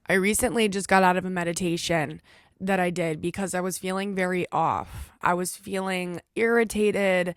I recently just got out of a meditation that I did because I was feeling very off. I was feeling irritated.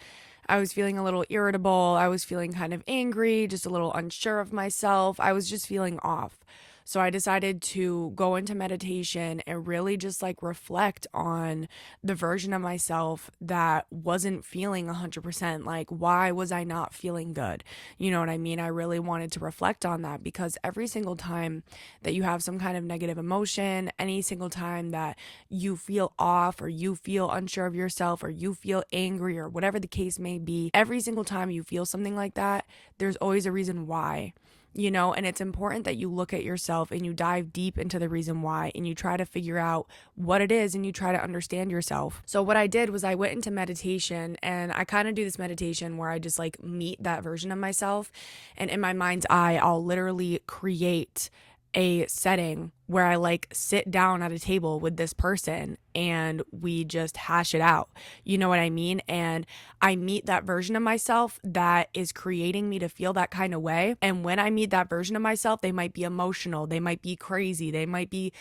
I was feeling a little irritable. I was feeling kind of angry, just a little unsure of myself. I was just feeling off. So I decided to go into meditation and really just like reflect on the version of myself that wasn't feeling 100%. Like, why was I not feeling good? You know what I mean? I really wanted to reflect on that because every single time that you have some kind of negative emotion, any single time that you feel off or you feel unsure of yourself or you feel angry or whatever the case may be, every single time you feel something like that, there's always a reason why. And it's important that you look at yourself and you dive deep into the reason why and you try to figure out what it is and you try to understand yourself. So, what I did was I went into meditation and I kind of do this meditation where I just like meet that version of myself. And in my mind's eye, I'll literally create a setting where I like sit down at a table with this person and we just hash it out. You know what I mean? And I meet that version of myself that is creating me to feel that kind of way. And when I meet that version of myself, they might be emotional, they might be crazy, they might be,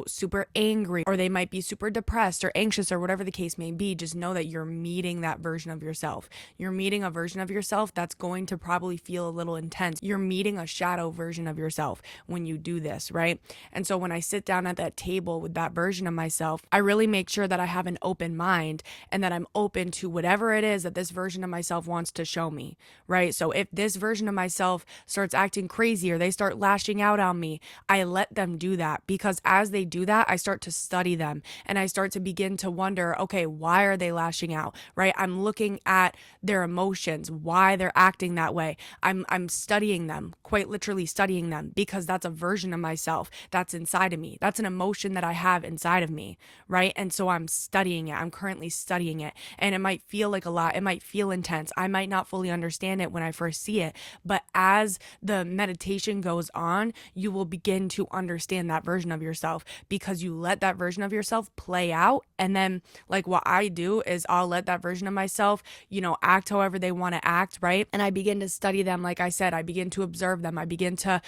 super angry, or they might be super depressed or anxious or whatever the case may be. Just know that you're meeting that version of yourself. You're meeting a version of yourself that's going to probably feel a little intense. You're meeting a shadow version of yourself when you do this, right? And so when I sit down at that table with that version of myself, I really make sure that I have an open mind and that I'm open to whatever it is that this version of myself wants to show me, right? So if this version of myself starts acting crazy or they start lashing out on me, I let them do that, because as they do that, I start to study them and I start to begin to wonder, okay, why are they lashing out, right? I'm looking at their emotions, why they're acting that way. I'm studying them, quite literally studying them, because that's a version of myself that's inside of me. That's an emotion that I have inside of me, right? And so I'm studying it. I'm currently studying it. And it might feel like a lot. It might feel intense. I might not fully understand it when I first see it. But as the meditation goes on, you will begin to understand that version of yourself because you let that version of yourself play out. And then, like, what I do is I'll let that version of myself, act however they want to act, right? And I begin to study them. Like I said, I begin to observe them. I begin to,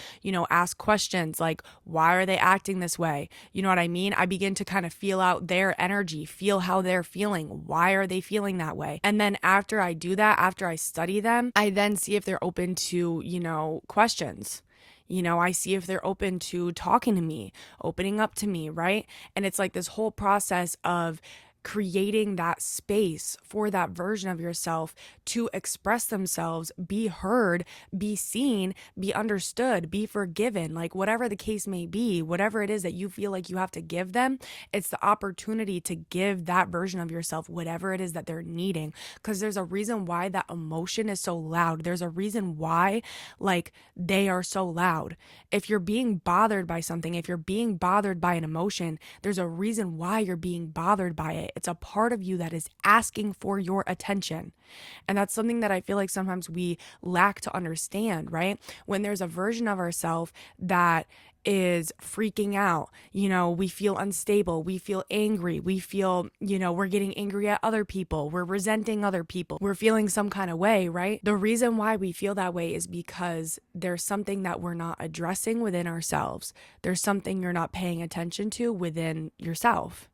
ask questions like, why are they acting this way? You know what I mean? I begin to kind of feel out their energy, feel how they're feeling. Why are they feeling that way? And then after I do that, after I study them, I then see if they're open to, questions. I see if they're open to talking to me, opening up to me, right? And it's like this whole process of creating that space for that version of yourself to express themselves, be heard, be seen, be understood, be forgiven, like whatever the case may be, whatever it is that you feel like you have to give them, it's the opportunity to give that version of yourself whatever it is that they're needing. Because there's a reason why that emotion is so loud. There's a reason why, like, they are so loud. If you're being bothered by something, if you're being bothered by an emotion, there's a reason why you're being bothered by it. It's a part of you that is asking for your attention. And that's something that I feel like sometimes we lack to understand, right? When there's a version of ourselves that is freaking out, we feel unstable, we feel angry, we feel, we're getting angry at other people, we're resenting other people, we're feeling some kind of way, right? The reason why we feel that way is because there's something that we're not addressing within ourselves. There's something you're not paying attention to within yourself.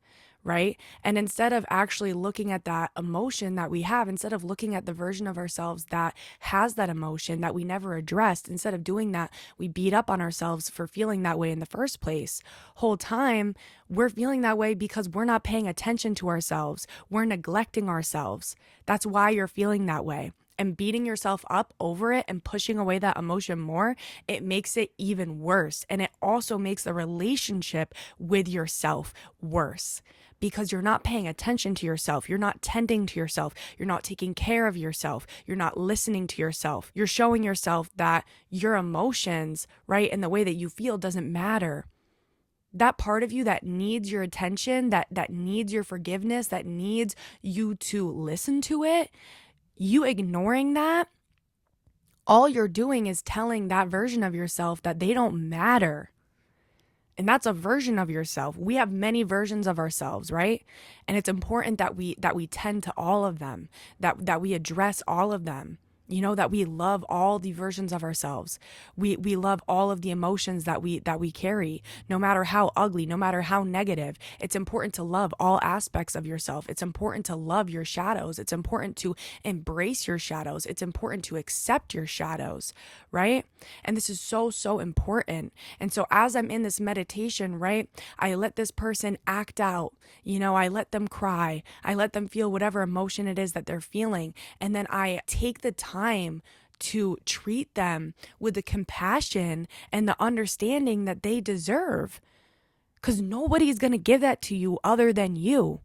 Right? And instead of actually looking at that emotion that we have, instead of looking at the version of ourselves that has that emotion that we never addressed, instead of doing that, we beat up on ourselves for feeling that way in the first place. Whole time, we're feeling that way because we're not paying attention to ourselves. We're neglecting ourselves. That's why you're feeling that way. And beating yourself up over it and pushing away that emotion more, it makes it even worse. And it also makes the relationship with yourself worse because you're not paying attention to yourself. You're not tending to yourself. You're not taking care of yourself. You're not listening to yourself. You're showing yourself that your emotions, right, and the way that you feel doesn't matter. That part of you that needs your attention, that needs your forgiveness, that needs you to listen to it, you ignoring that, all you're doing is telling that version of yourself that they don't matter. And that's a version of yourself. We have many versions of ourselves, right? And it's important that we tend to all of them, that we address all of them. That we love all the versions of ourselves. We love all of the emotions that we carry, no matter how ugly, no matter how negative. It's important to love all aspects of yourself. It's important to love your shadows. It's important to embrace your shadows. It's important to accept your shadows, right? And this is so, so important. And so as I'm in this meditation, right, I let this person act out. I let them cry. I let them feel whatever emotion it is that they're feeling. And then I take the time to treat them with the compassion and the understanding that they deserve. Because nobody is going to give that to you other than you.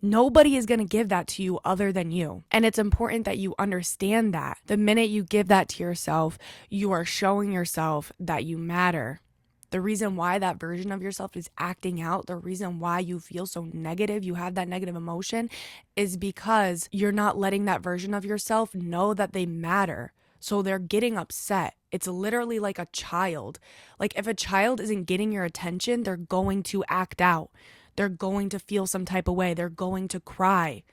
Nobody is going to give that to you other than you. And it's important that you understand that. The minute you give that to yourself, you are showing yourself that you matter. The reason why that version of yourself is acting out, the reason why you feel so negative, you have that negative emotion, is because you're not letting that version of yourself know that they matter. So they're getting upset. It's literally like a child. Like if a child isn't getting your attention, they're going to act out. They're going to feel some type of way. They're going to cry.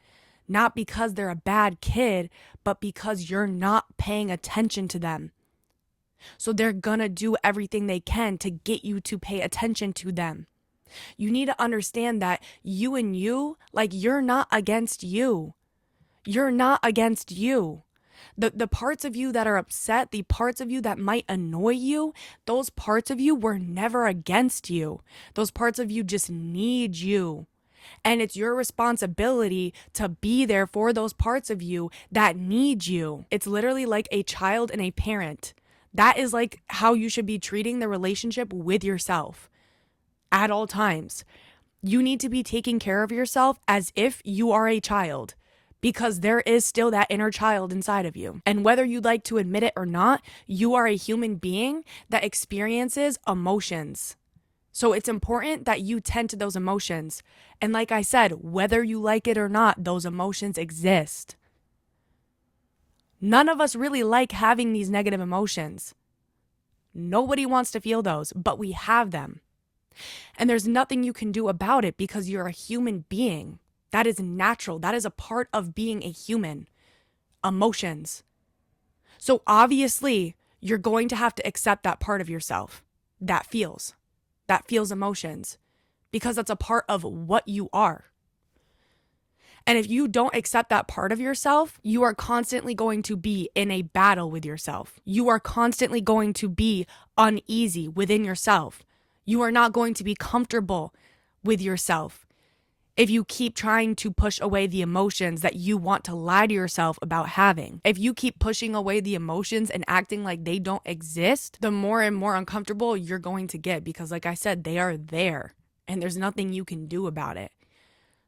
Not because they're a bad kid, but because you're not paying attention to them. So they're gonna do everything they can to get you to pay attention to them. You need to understand that you and you, like you're not against you. You're not against you. The parts of you that are upset, the parts of you that might annoy you, those parts of you were never against you. Those parts of you just need you. And it's your responsibility to be there for those parts of you that need you. It's literally like a child and a parent. That is like how you should be treating the relationship with yourself at all times. You need to be taking care of yourself as if you are a child, because there is still that inner child inside of you. And whether you'd like to admit it or not, you are a human being that experiences emotions. So it's important that you tend to those emotions. And like I said, whether you like it or not, those emotions exist. None of us really like having these negative emotions. Nobody wants to feel those, but we have them. And there's nothing you can do about it because you're a human being. That is natural. That is a part of being a human. Emotions. So obviously, you're going to have to accept that part of yourself that feels emotions, because that's a part of what you are. And if you don't accept that part of yourself, you are constantly going to be in a battle with yourself. You are constantly going to be uneasy within yourself. You are not going to be comfortable with yourself if you keep trying to push away the emotions that you want to lie to yourself about having. If you keep pushing away the emotions and acting like they don't exist, the more and more uncomfortable you're going to get, because like I said, they are there and there's nothing you can do about it.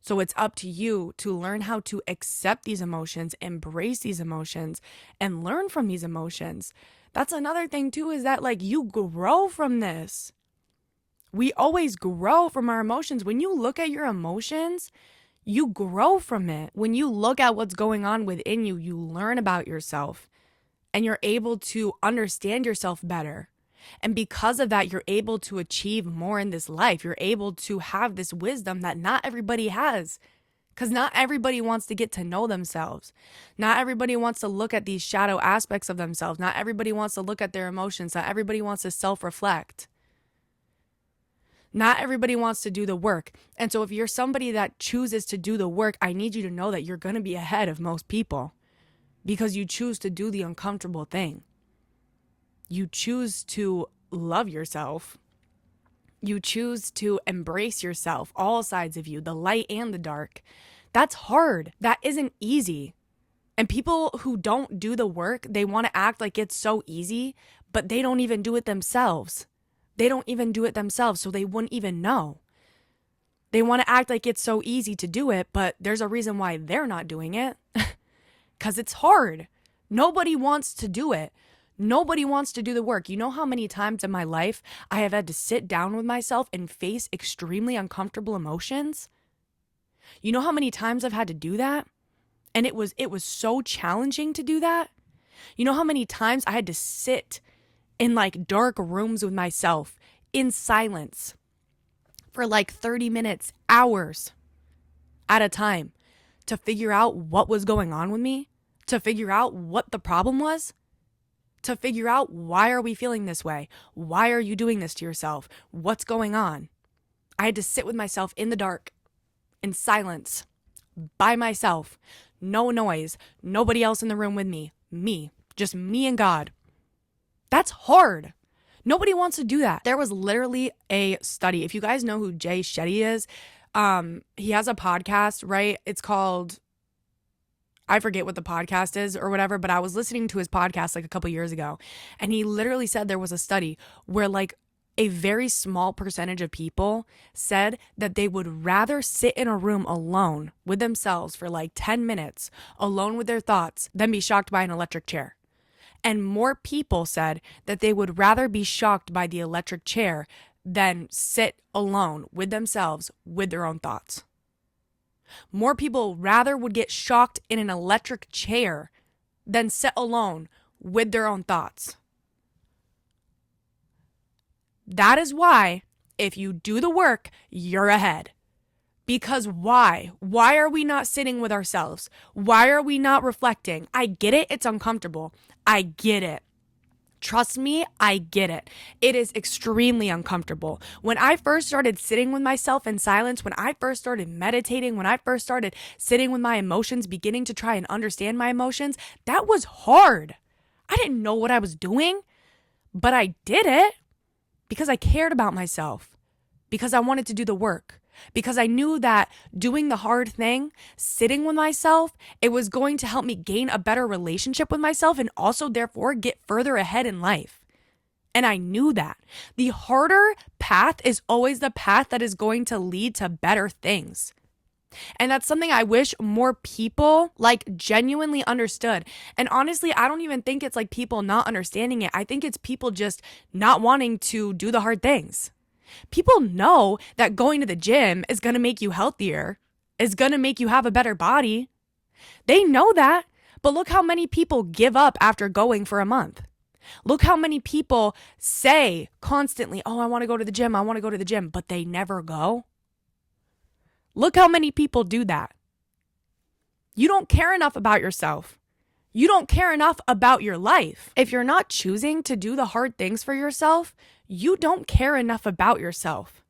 So it's up to you to learn how to accept these emotions, embrace these emotions, and learn from these emotions. That's another thing too, is that like you grow from this. We always grow from our emotions. When you look at your emotions, you grow from it. When you look at what's going on within you, you learn about yourself and you're able to understand yourself better. And because of that, you're able to achieve more in this life. You're able to have this wisdom that not everybody has, because not everybody wants to get to know themselves. Not everybody wants to look at these shadow aspects of themselves. Not everybody wants to look at their emotions. Not everybody wants to self-reflect. Not everybody wants to do the work. And so if you're somebody that chooses to do the work, I need you to know that you're going to be ahead of most people because you choose to do the uncomfortable thing. You choose to love yourself. You choose to embrace yourself, all sides of you, the light and the dark. That's hard. That isn't easy. And people who don't do the work, they want to act like it's so easy, but they don't even do it themselves. They don't even do it themselves, so they wouldn't even know. They want to act like it's so easy to do it, but there's a reason why they're not doing it. Because it's hard. Nobody wants to do it. Nobody wants to do the work. You know how many times in my life I have had to sit down with myself and face extremely uncomfortable emotions? You know how many times I've had to do that? And it was so challenging to do that. You know how many times I had to sit in like dark rooms with myself in silence for like 30 minutes, hours at a time to figure out what was going on with me, to figure out what the problem was, to figure out why are we feeling this way? Why are you doing this to yourself? What's going on? I had to sit with myself in the dark, in silence, by myself, no noise, nobody else in the room with me, just me and God. That's hard. Nobody wants to do that. There was literally a study. If you guys know who Jay Shetty is, he has a podcast, right? It's called, I forget what the podcast is or whatever, but I was listening to his podcast like a couple years ago, and he literally said there was a study where like a very small percentage of people said that they would rather sit in a room alone with themselves for like 10 minutes, alone with their thoughts, than be shocked by an electric chair. And more people said that they would rather be shocked by the electric chair than sit alone with themselves with their own thoughts. More people rather would get shocked in an electric chair than sit alone with their own thoughts. That is why, if you do the work, you're ahead. Because why? Why are we not sitting with ourselves? Why are we not reflecting? I get it. It's uncomfortable. I get it. Trust me, I get it. It is extremely uncomfortable. When I first started sitting with myself in silence, when I first started meditating, when I first started sitting with my emotions, beginning to try and understand my emotions, that was hard. I didn't know what I was doing, but I did it because I cared about myself, because I wanted to do the work, because I knew that doing the hard thing, sitting with myself, it was going to help me gain a better relationship with myself and also therefore get further ahead in life. And I knew that. The harder path is always the path that is going to lead to better things. And that's something I wish more people like genuinely understood. And honestly, I don't even think it's like people not understanding it. I think it's people just not wanting to do the hard things. People know that going to the gym is going to make you healthier, is going to make you have a better body. They know that. But look how many people give up after going for a month. Look how many people say constantly, oh, I want to go to the gym. I want to go to the gym, but they never go. Look how many people do that. You don't care enough about yourself. You don't care enough about your life. If you're not choosing to do the hard things for yourself, you don't care enough about yourself.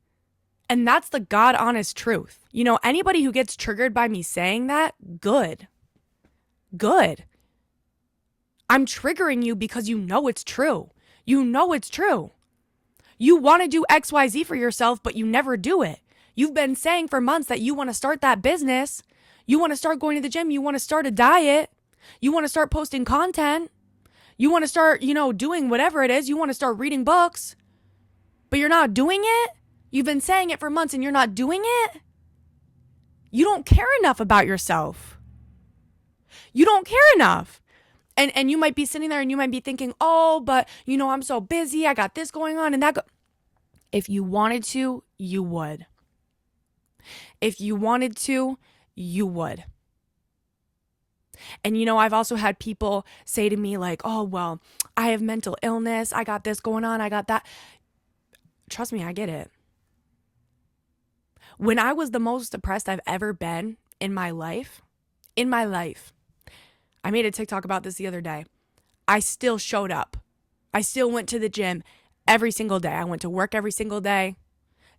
And that's the God honest truth. You know, anybody who gets triggered by me saying that, good. Good. I'm triggering you because you know it's true. You know it's true. You want to do XYZ for yourself, but you never do it. You've been saying for months that you want to start that business. You want to start going to the gym. You want to start a diet. You want to start posting content. You want to start, doing whatever it is. You want to start reading books, but you're not doing it. You've been saying it for months and you're not doing it. You don't care enough about yourself. You don't care enough. And you might be sitting there and you might be thinking, oh, but I'm so busy. I got this going on and that. If you wanted to, you would. If you wanted to, you would. And I've also had people say to me like, oh, well, I have mental illness. I got this going on. I got that. Trust me, I get it. When I was the most depressed I've ever been in my life, I made a TikTok about this the other day. I still showed up. I still went to the gym every single day. I went to work every single day,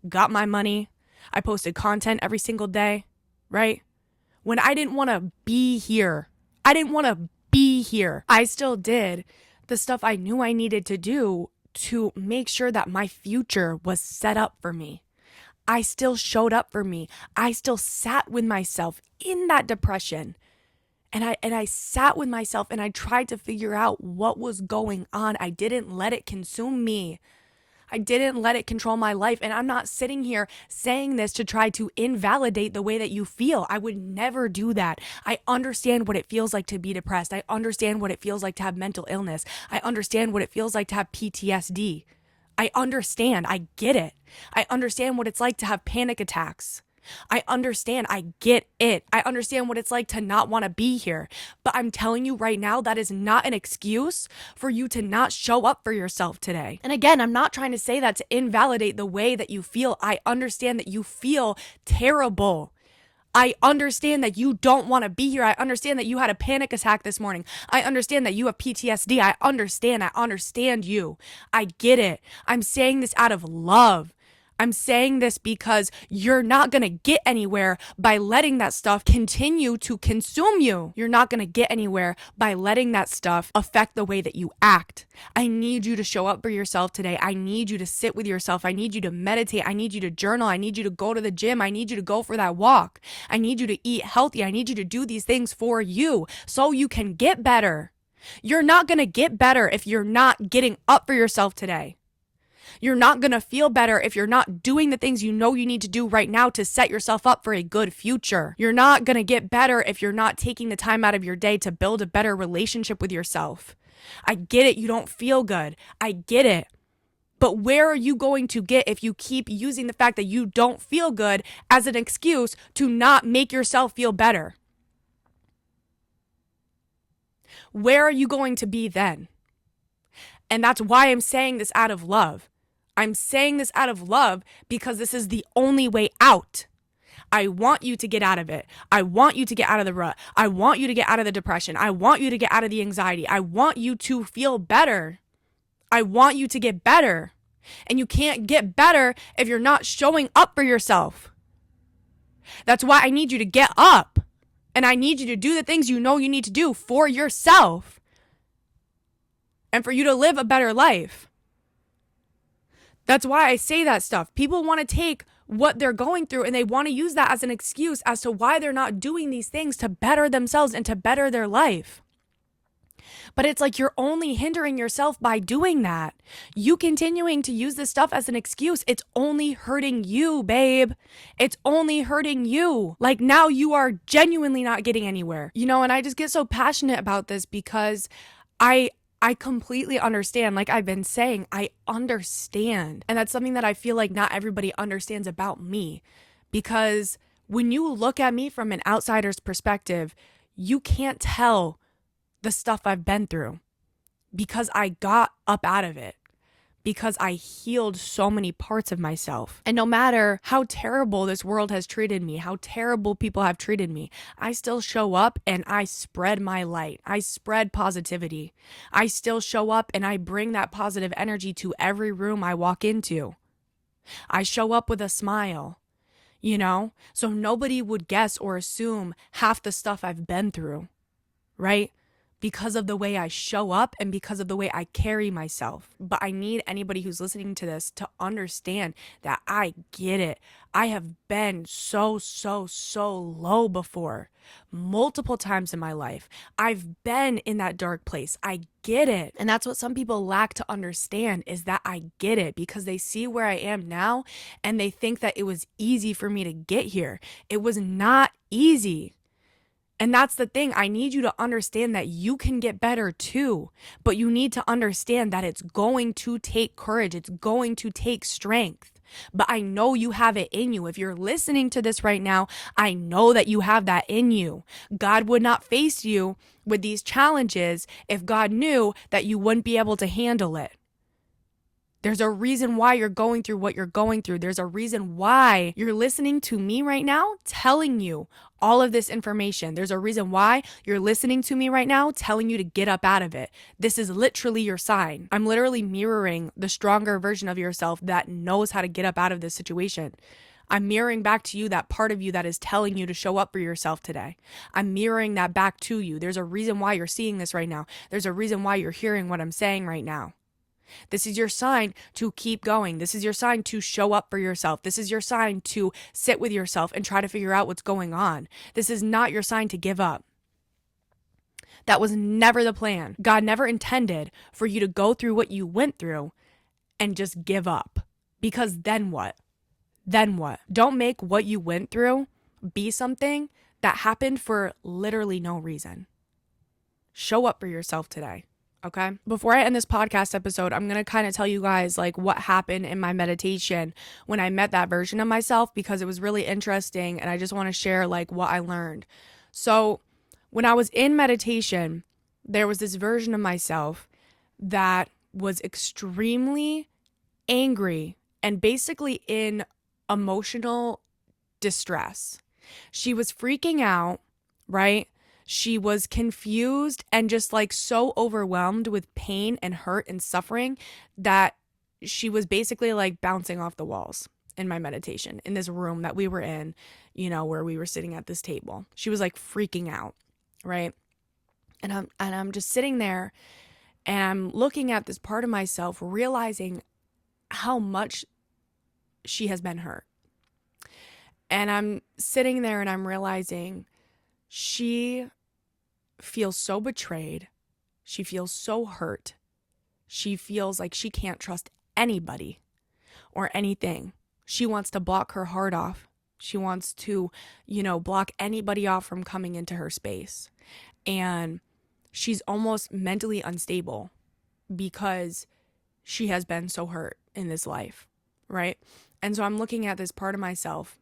got my money. I posted content every single day, right? When I didn't want to be here, I still did the stuff I knew I needed to do to make sure that my future was set up for me. I still showed up for me. I still sat with myself in that depression. And I sat with myself and I tried to figure out what was going on. I didn't let it consume me. I didn't let it control my life. And I'm not sitting here saying this to try to invalidate the way that you feel. I would never do that. I understand what it feels like to be depressed. I understand what it feels like to have mental illness. I understand what it feels like to have PTSD. I understand. I get it. I understand what it's like to have panic attacks. I understand. I get it. I understand what it's like to not want to be here. But I'm telling you right now, that is not an excuse for you to not show up for yourself today. And again, I'm not trying to say that to invalidate the way that you feel. I understand that you feel terrible. I understand that you don't want to be here. I understand that you had a panic attack this morning. I understand that you have PTSD. I understand you. I get it. I'm saying this out of love. I'm saying this because you're not going to get anywhere by letting that stuff continue to consume you. You're not going to get anywhere by letting that stuff affect the way that you act. I need you to show up for yourself today. I need you to sit with yourself. I need you to meditate. I need you to journal. I need you to go to the gym. I need you to go for that walk. I need you to eat healthy. I need you to do these things for you so you can get better. You're not going to get better if you're not getting up for yourself today. You're not going to feel better if you're not doing the things you know you need to do right now to set yourself up for a good future. You're not going to get better if you're not taking the time out of your day to build a better relationship with yourself. I get it. You don't feel good. I get it. But where are you going to get if you keep using the fact that you don't feel good as an excuse to not make yourself feel better? Where are you going to be then? And that's why I'm saying this out of love. I'm saying this out of love because this is the only way out. I want you to get out of it. I want you to get out of the rut. I want you to get out of the depression. I want you to get out of the anxiety. I want you to feel better. I want you to get better. And you can't get better if you're not showing up for yourself. That's why I need you to get up. And I need you to do the things you know you need to do for yourself. And for you to live a better life. That's why I say that stuff. People want to take what they're going through and they want to use that as an excuse as to why they're not doing these things to better themselves and to better their life. But it's like you're only hindering yourself by doing that. You continuing to use this stuff as an excuse, it's only hurting you, babe. It's only hurting you. Like now you are genuinely not getting anywhere. And I just get so passionate about this because I completely understand. Like I've been saying, I understand. And that's something that I feel like not everybody understands about me. Because when you look at me from an outsider's perspective, you can't tell the stuff I've been through because I got up out of it. Because I healed so many parts of myself. And no matter how terrible this world has treated me, how terrible people have treated me, I still show up and I spread my light. I spread positivity. I still show up and I bring that positive energy to every room I walk into. I show up with a smile, so nobody would guess or assume half the stuff I've been through, right? Because of the way I show up and because of the way I carry myself. But I need anybody who's listening to this to understand that I get it. I have been so low before. Multiple times in my life. I've been in that dark place. I get it. And that's what some people lack to understand is that I get it because they see where I am now and they think that it was easy for me to get here. It was not easy. And that's the thing. I need you to understand that you can get better too, but you need to understand that it's going to take courage. It's going to take strength. But I know you have it in you. If you're listening to this right now, I know that you have that in you. God would not face you with these challenges if God knew that you wouldn't be able to handle it. There's a reason why you're going through what you're going through. There's a reason why you're listening to me right now, telling you all of this information. There's a reason why you're listening to me right now, telling you to get up out of it. This is literally your sign. I'm literally mirroring the stronger version of yourself that knows how to get up out of this situation. I'm mirroring back to you that part of you that is telling you to show up for yourself today. I'm mirroring that back to you. There's a reason why you're seeing this right now. There's a reason why you're hearing what I'm saying right now. This is your sign to keep going. This is your sign to show up for yourself. This is your sign to sit with yourself and try to figure out what's going on. This is not your sign to give up. That was never the plan. God never intended for you to go through what you went through and just give up. Because then what? Then what? Don't make what you went through be something that happened for literally no reason. Show up for yourself today. Okay. Before I end this podcast episode, I'm going to kind of tell you guys like what happened in my meditation when I met that version of myself because it was really interesting and I just want to share like what I learned. So when I was in meditation, there was this version of myself that was extremely angry and basically in emotional distress. She was freaking out, right? She was confused and just like so overwhelmed with pain and hurt and suffering that she was basically like bouncing off the walls in my meditation in this room that we were in, where we were sitting at this table. She was like freaking out, right? And I'm just sitting there and I'm looking at this part of myself, realizing how much she has been hurt. And I'm sitting there and I'm realizing she feels so betrayed. She feels so hurt. She feels like she can't trust anybody or anything. She wants to block her heart off. She wants to, block anybody off from coming into her space. And she's almost mentally unstable because she has been so hurt in this life, right? And so I'm looking at this part of myself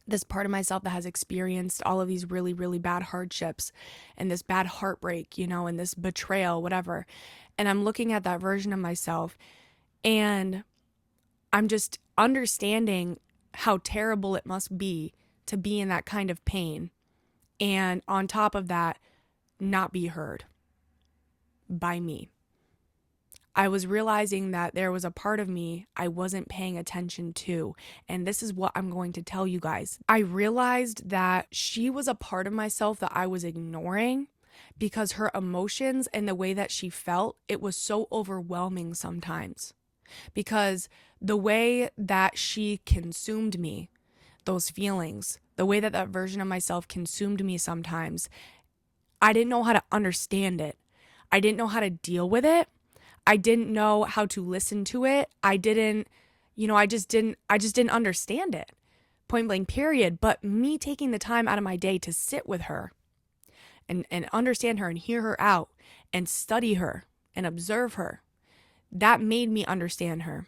that has experienced all of these really, really bad hardships and this bad heartbreak, and this betrayal, whatever. And I'm looking at that version of myself and I'm just understanding how terrible it must be to be in that kind of pain. And on top of that, not be heard by me. I was realizing that there was a part of me I wasn't paying attention to. And this is what I'm going to tell you guys. I realized that she was a part of myself that I was ignoring because her emotions and the way that she felt, it was so overwhelming sometimes. Because the way that she consumed me, those feelings, the way that that version of myself consumed me sometimes, I didn't know how to understand it. I didn't know how to deal with it. I didn't know how to listen to it. I just didn't understand it. Point blank, period. But me taking the time out of my day to sit with her and understand her and hear her out and study her and observe her, that made me understand her.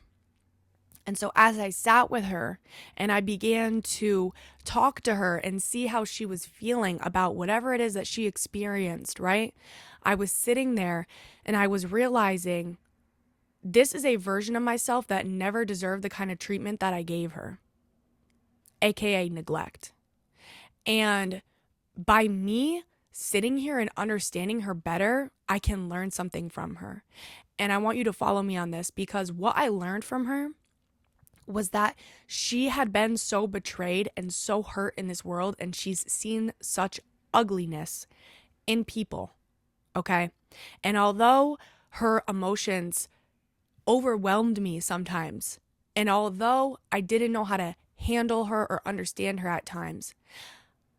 And so as I sat with her and I began to talk to her and see how she was feeling about whatever it is that she experienced, right? I was sitting there and I was realizing this is a version of myself that never deserved the kind of treatment that I gave her, aka neglect. And by me sitting here and understanding her better, I can learn something from her. And I want you to follow me on this because what I learned from her was that she had been so betrayed and so hurt in this world, and she's seen such ugliness in people, okay? And although her emotions overwhelmed me sometimes, and although I didn't know how to handle her or understand her at times,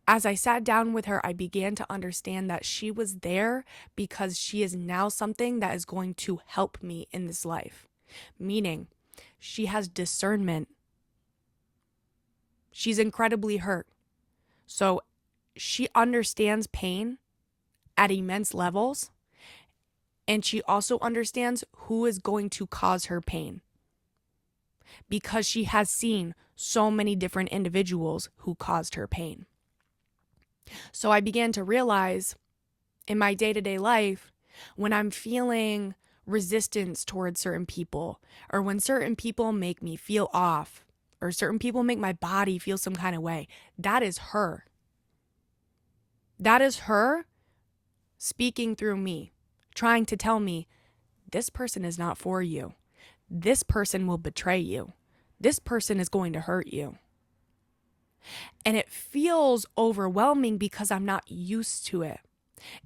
as I sat down with her, I began to understand that she was there because she is now something that is going to help me in this life. Meaning, she has discernment. She's incredibly hurt. So she understands pain at immense levels. And she also understands who is going to cause her pain. Because she has seen so many different individuals who caused her pain. So I began to realize in my day-to-day life, when I'm feeling resistance towards certain people, or when certain people make me feel off, or certain people make my body feel some kind of way, that is her. That is her speaking through me, trying to tell me, this person is not for you. This person will betray you. This person is going to hurt you. And it feels overwhelming because I'm not used to it.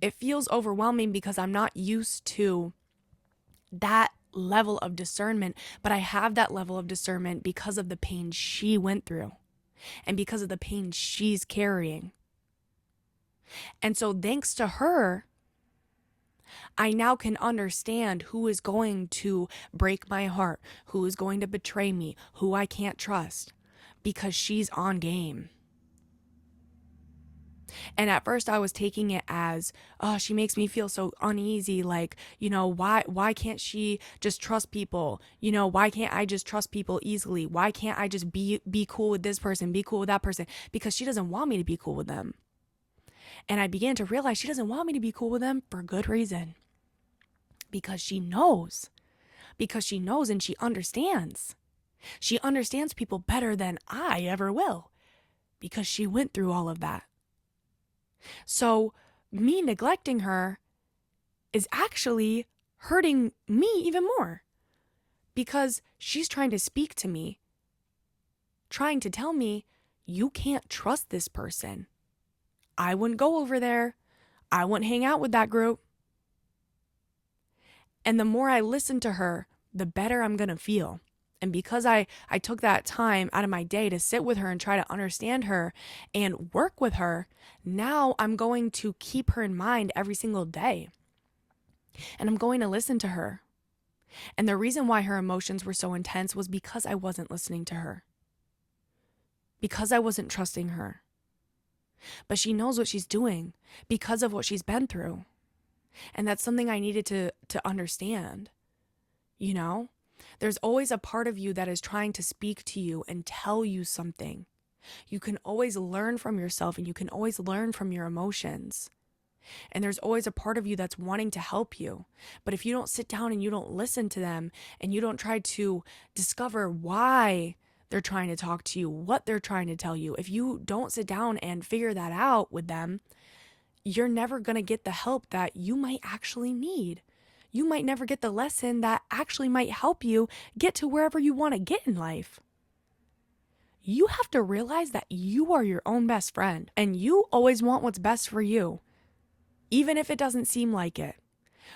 It feels overwhelming because I'm not used to that level of discernment, but I have that level of discernment because of the pain she went through and because of the pain she's carrying. And so thanks to her, I now can understand who is going to break my heart, who is going to betray me, who I can't trust, because she's on game. And at first I was taking it as, oh, she makes me feel so uneasy. Like, why can't she just trust people? Why can't I just trust people easily? Why can't I just be cool with this person, be cool with that person? Because she doesn't want me to be cool with them. And I began to realize she doesn't want me to be cool with them for good reason. Because she knows and she understands. She understands people better than I ever will. because she went through all of that. So me neglecting her is actually hurting me even more because she's trying to speak to me, trying to tell me, you can't trust this person. I wouldn't go over there. I wouldn't hang out with that group. And the more I listen to her, the better I'm going to feel. And because I took that time out of my day to sit with her and try to understand her and work with her, now I'm going to keep her in mind every single day. And I'm going to listen to her. And the reason why her emotions were so intense was because I wasn't listening to her. Because I wasn't trusting her. But she knows what she's doing because of what she's been through. And that's something I needed to understand. You know? There's always a part of you that is trying to speak to you and tell you something. You can always learn from yourself and you can always learn from your emotions. And there's always a part of you that's wanting to help you. But if you don't sit down and you don't listen to them and you don't try to discover why they're trying to talk to you, what they're trying to tell you, if you don't sit down and figure that out with them, you're never going to get the help that you might actually need. You might never get the lesson that actually might help you get to wherever you want to get in life. You have to realize that you are your own best friend and you always want what's best for you, even if it doesn't seem like it.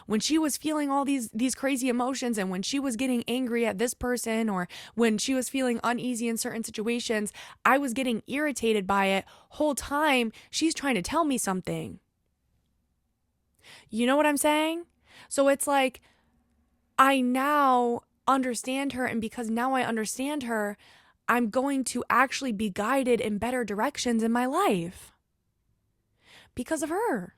When she was feeling all these crazy emotions and when she was getting angry at this person or when she was feeling uneasy in certain situations, I was getting irritated by it. Whole time, she's trying to tell me something. You know what I'm saying? So it's like, I now understand her, and because now I understand her, I'm going to actually be guided in better directions in my life because of her.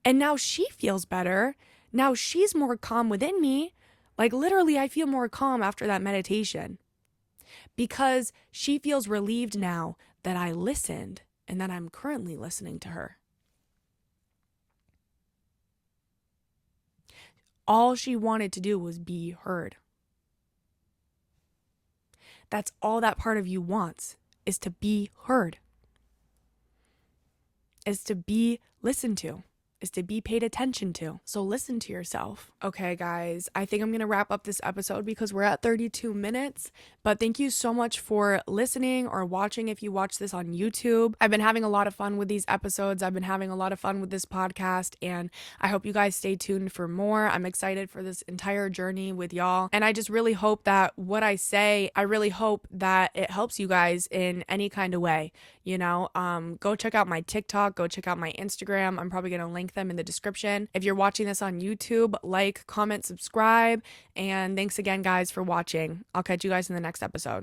And now she feels better. Now she's more calm within me. Like literally, I feel more calm after that meditation because she feels relieved now that I listened and that I'm currently listening to her. All she wanted to do was be heard. That's all that part of you wants, is to be heard, is to be listened to, is to be paid attention to. So listen to yourself. Okay, guys, I think I'm going to wrap up this episode because we're at 32 minutes. But thank you so much for listening or watching if you watch this on YouTube. I've been having a lot of fun with these episodes. I've been having a lot of fun with this podcast, and I hope you guys stay tuned for more. I'm excited for this entire journey with y'all. And I just really hope that what I say, I really hope that it helps you guys in any kind of way. You know, go check out my TikTok, go check out my Instagram. I'm probably going to link them in the description. If you're watching this on YouTube, like, comment, subscribe, and thanks again, guys, for watching. I'll catch you guys in the next episode.